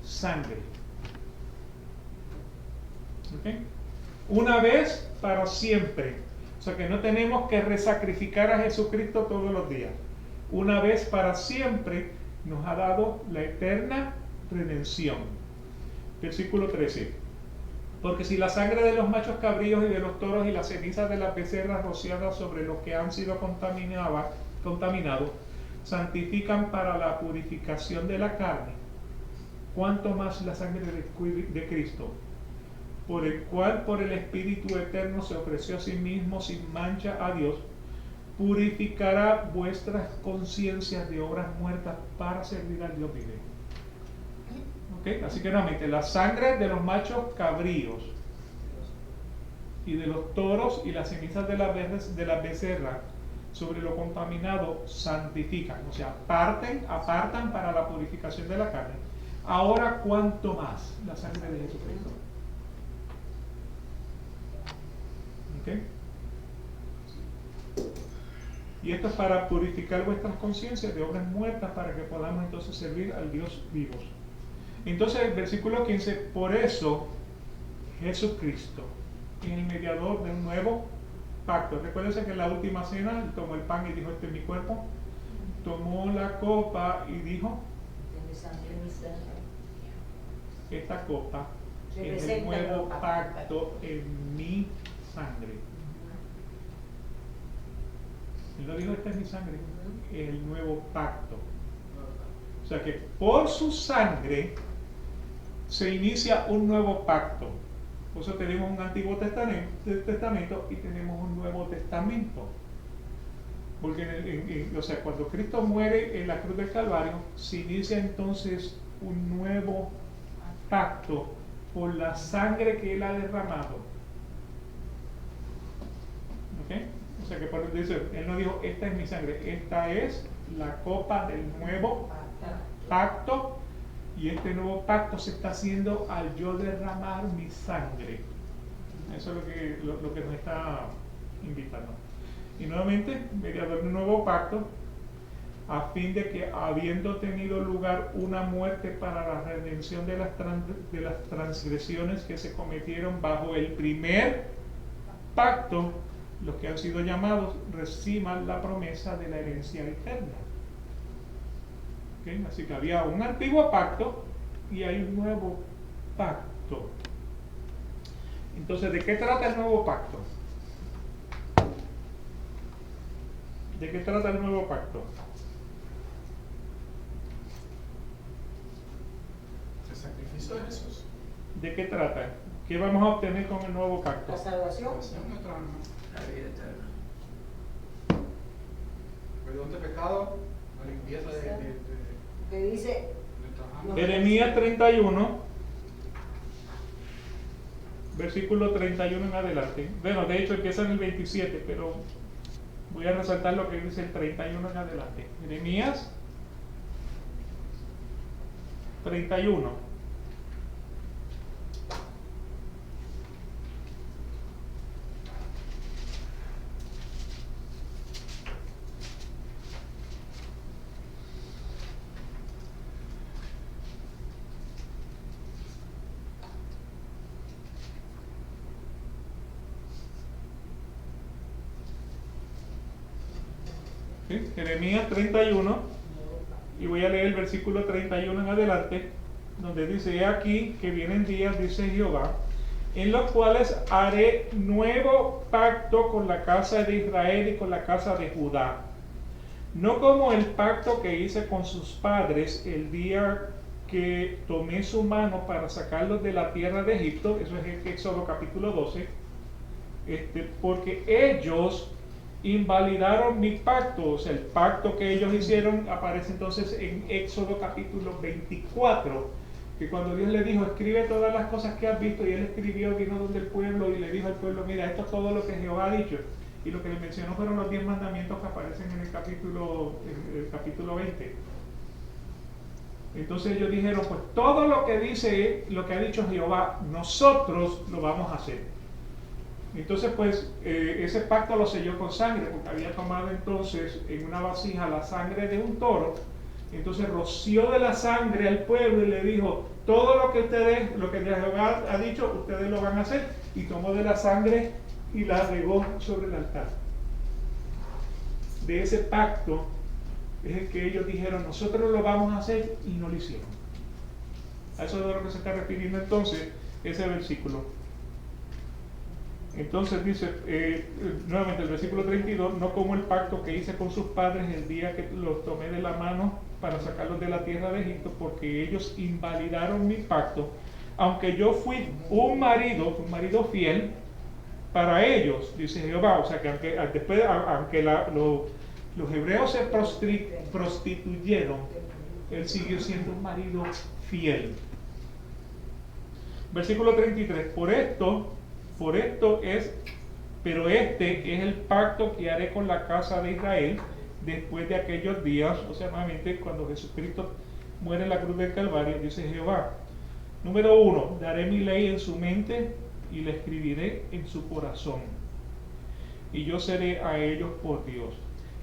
Speaker 1: sangre, ¿okay? Una vez para siempre. O sea que no tenemos que resacrificar a Jesucristo todos los días. Una vez para siempre nos ha dado la eterna redención. Versículo 13. Porque si la sangre de los machos cabríos y de los toros y las cenizas de las becerras rociadas sobre los que han sido contaminados santifican para la purificación de la carne, ¿cuánto más la sangre de Cristo, por el cual por el Espíritu Eterno se ofreció a sí mismo sin mancha a Dios, purificará vuestras conciencias de obras muertas para servir al Dios vivo? ¿Okay? Así que nuevamente, la sangre de los machos cabríos y de los toros y las cenizas de las becerras sobre lo contaminado santifican, o sea, apartan para la purificación de la carne. Ahora, ¿cuánto más la sangre de Jesucristo? ¿Okay? Y esto es para purificar vuestras conciencias de obras muertas para que podamos entonces servir al Dios vivo. Entonces el versículo 15, por eso Jesucristo es el mediador de un nuevo pacto. Recuérdense que en la última cena Él tomó el pan y dijo, este es mi cuerpo. Tomó la copa y dijo, esta copa es el nuevo pacto en mi sangre. Él lo dijo, esta es mi sangre, el nuevo pacto. O sea que por su sangre se inicia un nuevo pacto. Por eso tenemos un Antiguo Testamento y tenemos un Nuevo Testamento. Porque cuando Cristo muere en la cruz del Calvario, se inicia entonces un nuevo pacto por la sangre que Él ha derramado. ¿Okay? O sea que por eso dice, Él no dijo, esta es mi sangre, esta es la copa del nuevo pacto, y este nuevo pacto se está haciendo al yo derramar mi sangre. Eso es lo que nos está invitando. Y nuevamente, mediador de un nuevo pacto, a fin de que, habiendo tenido lugar una muerte para la redención de las transgresiones que se cometieron bajo el primer pacto, los que han sido llamados reciban la promesa de la herencia eterna. ¿Okay? Así que había un antiguo pacto y hay un nuevo pacto. Entonces, ¿de qué trata el nuevo pacto? ¿De qué trata el nuevo pacto?
Speaker 3: Eso es Jesús.
Speaker 1: ¿De qué trata? ¿Qué vamos a obtener con el nuevo pacto?
Speaker 2: La salvación.
Speaker 3: Esa es nuestra alma.
Speaker 5: La vida eterna.
Speaker 3: Perdón de pecado, la limpieza de
Speaker 2: Que dice,
Speaker 3: nuestras almas.
Speaker 1: Jeremías 31, versículo 31 en adelante. Bueno, de hecho empieza en el 27, pero voy a resaltar lo que dice el 31 en adelante. Jeremías 31. ¿Sí? Jeremías 31, y voy a leer el versículo 31 en adelante, donde dice: he aquí que vienen días, dice Jehová, en los cuales haré nuevo pacto con la casa de Israel y con la casa de Judá, no como el pacto que hice con sus padres el día que tomé su mano para sacarlos de la tierra de Egipto. Eso es Éxodo capítulo 12. Porque ellos invalidaron mi pacto. O sea, el pacto que ellos hicieron aparece entonces en Éxodo capítulo 24, que cuando Dios le dijo: escribe todas las cosas que has visto, y él escribió, vino donde el pueblo y le dijo al pueblo: mira, esto es todo lo que Jehová ha dicho. Y lo que le mencionó fueron los 10 mandamientos que aparecen en el capítulo 20. Entonces ellos dijeron: pues todo lo que dice, lo que ha dicho Jehová, nosotros lo vamos a hacer. Entonces pues ese pacto lo selló con sangre, porque había tomado entonces en una vasija la sangre de un toro. Entonces roció de la sangre al pueblo y le dijo: todo lo que ustedes, lo que Jehová ha dicho, ustedes lo van a hacer. Y tomó de la sangre y la regó sobre el altar. De ese pacto es el que ellos dijeron: nosotros lo vamos a hacer, y no lo hicieron. A eso es de lo que se está refiriendo entonces ese versículo. Entonces dice nuevamente el versículo 32: no como el pacto que hice con sus padres el día que los tomé de la mano para sacarlos de la tierra de Egipto, porque ellos invalidaron mi pacto, aunque yo fui un marido fiel para ellos, dice Jehová. O sea que aunque los hebreos se prostituyeron, él siguió siendo un marido fiel. Versículo 33: pero este es el pacto que haré con la casa de Israel después de aquellos días. O sea, nuevamente cuando Jesucristo muere en la cruz del Calvario, dice Jehová. Número 1: daré mi ley en su mente y la escribiré en su corazón, y yo seré a ellos por Dios,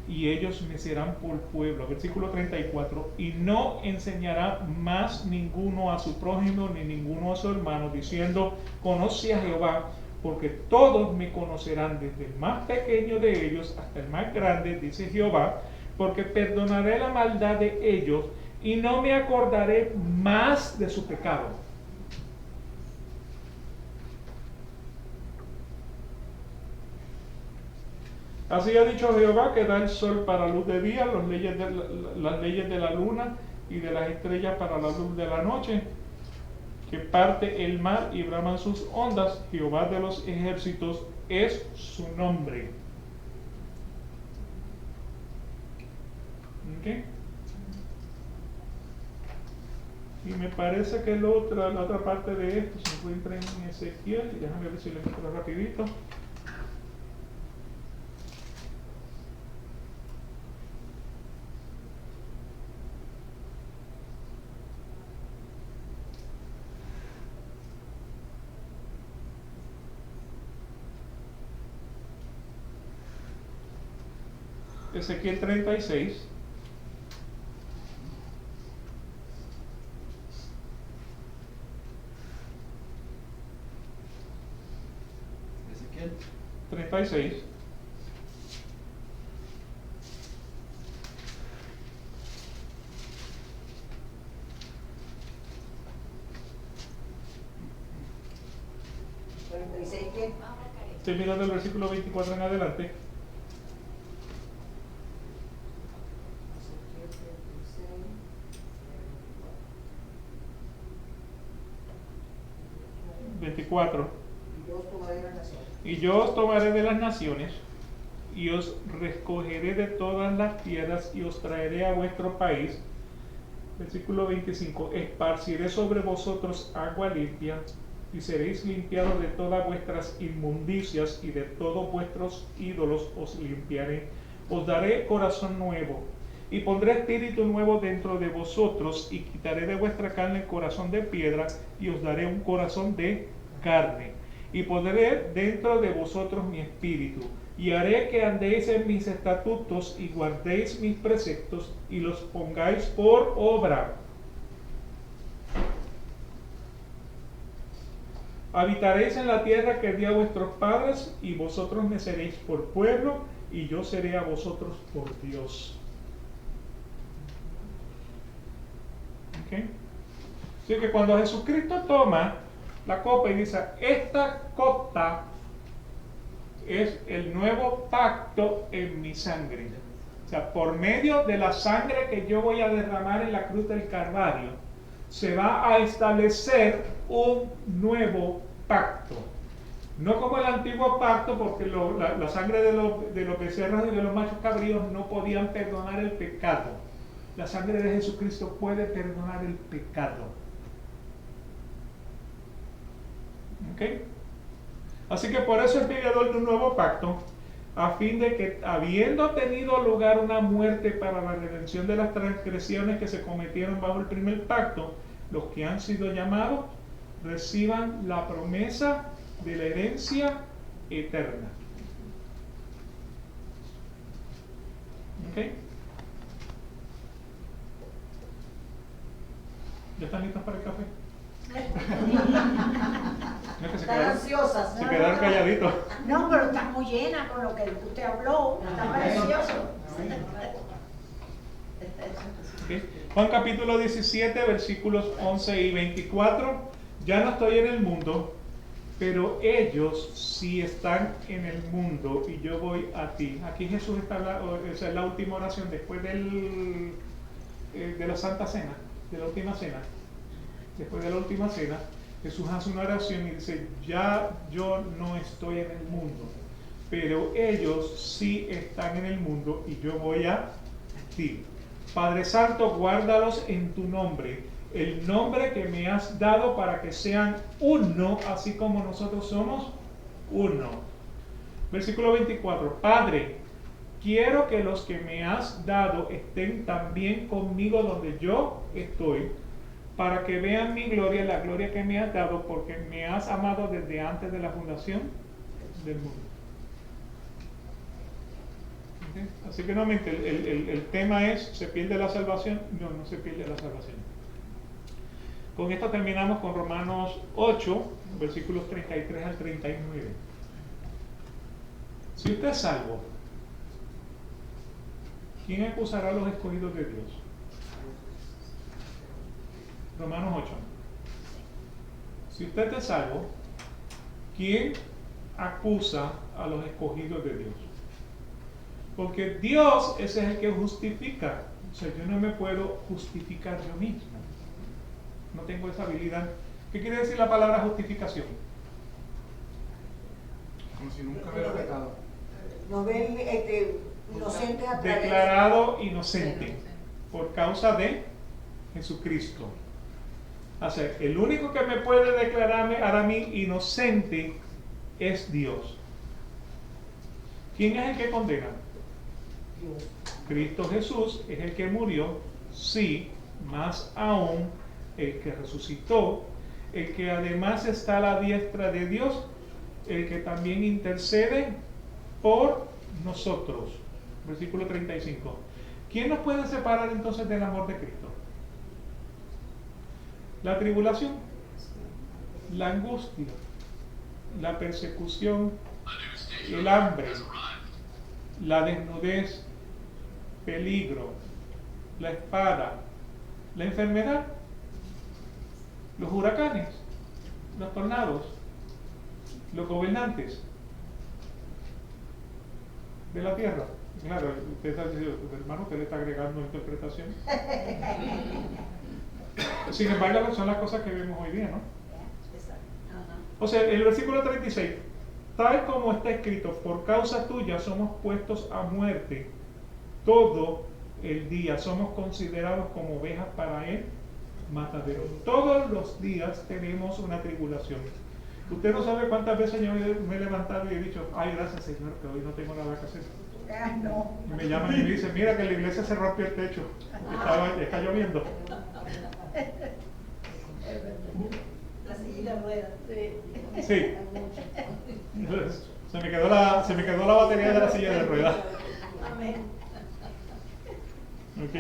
Speaker 1: y ellos me serán por pueblo. Versículo 34: y no enseñará más ninguno a su prójimo ni ninguno a su hermano, diciendo: conoce a Jehová, porque todos me conocerán, desde el más pequeño de ellos hasta el más grande, dice Jehová, porque perdonaré la maldad de ellos y no me acordaré más de su pecado. Así ha dicho Jehová, que da el sol para luz de día, las leyes de la luna y de las estrellas para la luz de la noche, que parte el mar y braman sus ondas. Jehová de los ejércitos es su nombre. ¿Okay? Y me parece que la otra parte de esto se encuentra en Ezequiel. Déjame ver si lo encuentro rapidito. Ezequiel 36.
Speaker 3: Ezequiel
Speaker 1: 36.
Speaker 2: ¿qué?
Speaker 1: Estoy mirando el versículo 24 en adelante. 24.
Speaker 2: Y yo os tomaré de las naciones.
Speaker 1: Y yo os tomaré de las naciones, y os recogeré de todas las tierras, y os traeré a vuestro país. Versículo 25. Esparciré sobre vosotros agua limpia, y seréis limpiados de todas vuestras inmundicias, y de todos vuestros ídolos os limpiaré. Os daré corazón nuevo, y pondré espíritu nuevo dentro de vosotros, y quitaré de vuestra carne el corazón de piedra, y os daré un corazón de carne. Y pondré dentro de vosotros mi espíritu, y haré que andéis en mis estatutos, y guardéis mis preceptos, y los pongáis por obra. Habitaréis en la tierra que di a vuestros padres, y vosotros me seréis por pueblo, y yo seré a vosotros por Dios. ¿Ok? Así que cuando Jesucristo toma la copa y dice, esta copa es el nuevo pacto en mi sangre. O sea, por medio de la sangre que yo voy a derramar en la cruz del Calvario, se va a establecer un nuevo pacto. No como el antiguo pacto, porque la sangre de los becerros y de los machos cabríos no podían perdonar el pecado. La sangre de Jesucristo puede perdonar el pecado. ¿Ok? Así que por eso es mediador de un nuevo pacto, a fin de que, habiendo tenido lugar una muerte para la redención de las transgresiones que se cometieron bajo el primer pacto, los que han sido llamados reciban la promesa de la herencia eterna. ¿Ok? ¿Ya están listos para el café? No, que
Speaker 2: Están ansiosas.
Speaker 1: se quedaron calladitos.
Speaker 6: No, pero está muy llena con lo que usted habló, está precioso.
Speaker 1: ¿Okay? Juan capítulo 17, versículos 11 y 24. Ya no estoy en el mundo, pero ellos sí están en el mundo y yo voy a ti. Aquí Jesús está hablando, esa es la última oración después de la Santa Cena, de la última cena. Después de la última cena, Jesús hace una oración y dice, ya yo no estoy en el mundo, pero ellos sí están en el mundo y yo voy a ti. Padre Santo, guárdalos en tu nombre, el nombre que me has dado para que sean uno, así como nosotros somos uno. Versículo 24. Padre, quiero que los que me has dado estén también conmigo donde yo estoy, para que vean mi gloria, la gloria que me has dado, porque me has amado desde antes de la fundación del mundo. ¿Okay? Así que nuevamente el tema es, ¿se pierde la salvación? No, no se pierde la salvación. Con esto terminamos con Romanos 8, versículos 33 al 39. Si usted es salvo, ¿quién acusará a los escogidos de Dios? Romanos 8. Si usted es salvo, ¿quién acusa a los escogidos de Dios? Porque Dios es el que justifica. O sea, yo no me puedo justificar yo mismo. No tengo esa habilidad. ¿Qué quiere decir la palabra justificación?
Speaker 3: Como si nunca hubiera pecado.
Speaker 2: Nos ven inocentes a través.
Speaker 1: Declarado inocente por causa de Jesucristo. O sea, el único que me puede declararme a mí inocente es Dios. ¿Quién es el que condena?
Speaker 2: Dios.
Speaker 1: Cristo Jesús es el que murió, sí, más aún el que resucitó, el que además está a la diestra de Dios, el que también intercede por nosotros. Versículo 35. ¿Quién nos puede separar entonces del amor de Cristo? La tribulación, la angustia, la persecución, el hambre, la desnudez, peligro, la espada, la enfermedad, los huracanes, los tornados, los gobernantes de la tierra. Claro, usted está diciendo, hermano, usted le está agregando interpretación. Sin embargo, son las cosas que vemos hoy día, ¿no? O sea, el versículo 36, tal como está escrito, por causa tuya somos puestos a muerte todo el día, somos considerados como ovejas para el matadero. Todos los días tenemos una tribulación. Usted no sabe cuántas veces yo me he levantado y he dicho, ay, gracias Señor, que hoy no tengo nada que hacer.
Speaker 6: Ah, no.
Speaker 1: Y me llaman y me dicen, mira que la iglesia se rompió el techo, está lloviendo.
Speaker 2: La silla de ruedas.
Speaker 1: Sí. Entonces, se me quedó la batería de la silla de ruedas.
Speaker 2: Amén.
Speaker 1: ¿Ok?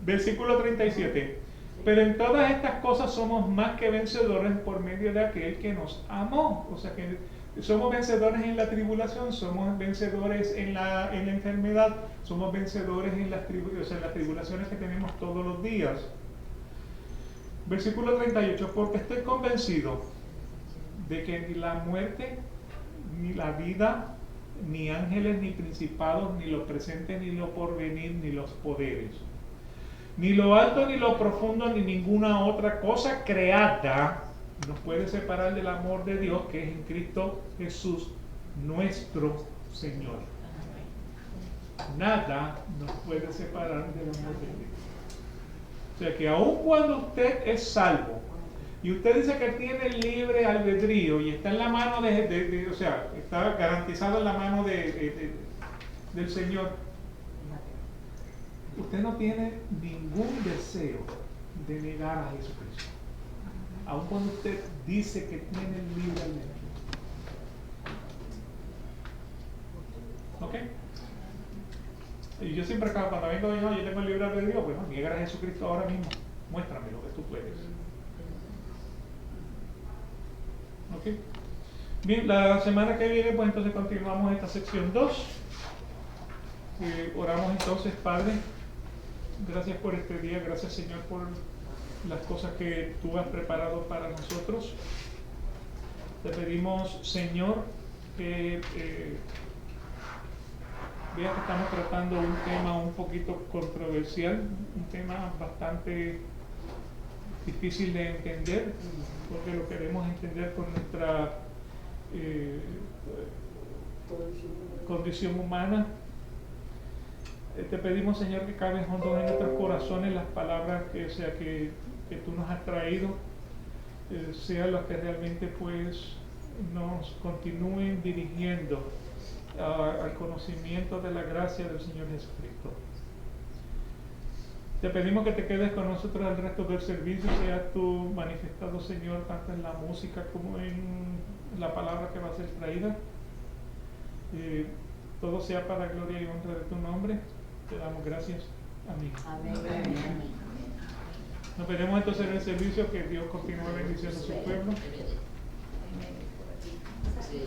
Speaker 1: Versículo 37. Pero en todas estas cosas somos más que vencedores por medio de aquel que nos amó. O sea que somos vencedores en la tribulación, somos vencedores en la enfermedad, somos vencedores en las tribulaciones que tenemos todos los días. Versículo 38. Porque estoy convencido de que ni la muerte, ni la vida, ni ángeles, ni principados, ni lo presente, ni lo porvenir, ni los poderes, ni lo alto, ni lo profundo, ni ninguna otra cosa creada nos puede separar del amor de Dios que es en Cristo Jesús, nuestro Señor. Nada nos puede separar del amor de Dios. O sea que aun cuando usted es salvo y usted dice que tiene libre albedrío y está en la mano o sea, está garantizado en la mano del Señor, usted no tiene ningún deseo de negar a Jesucristo. Aun cuando usted dice que tiene libre albedrío. ¿Ok? Y yo siempre acabo, cuando vengo yo tengo el libre albedrío, bueno, niega a Jesucristo ahora mismo. Muéstrame lo que tú puedes. ¿Ok? Bien, la semana que viene, pues entonces continuamos esta sección 2. Oramos entonces, Padre. Gracias por este día, gracias Señor por las cosas que tú has preparado para nosotros. Te pedimos, Señor, que veas que estamos tratando un tema un poquito controversial, un tema bastante difícil de entender, porque lo queremos entender con nuestra condición humana. Te pedimos, Señor, que caben hondo en nuestros corazones las palabras que tú nos has traído, sean las que realmente pues nos continúen dirigiendo al conocimiento de la gracia del Señor Jesucristo. Te pedimos que te quedes con nosotros el resto del servicio, sea tú manifestado, Señor, tanto en la música como en la palabra que va a ser traída. Todo sea para gloria y honra de tu nombre. Te damos gracias. Amén.
Speaker 6: Amén.
Speaker 1: Nos veremos entonces en el servicio. Que Dios continúe bendiciendo a su pueblo.
Speaker 5: Sí.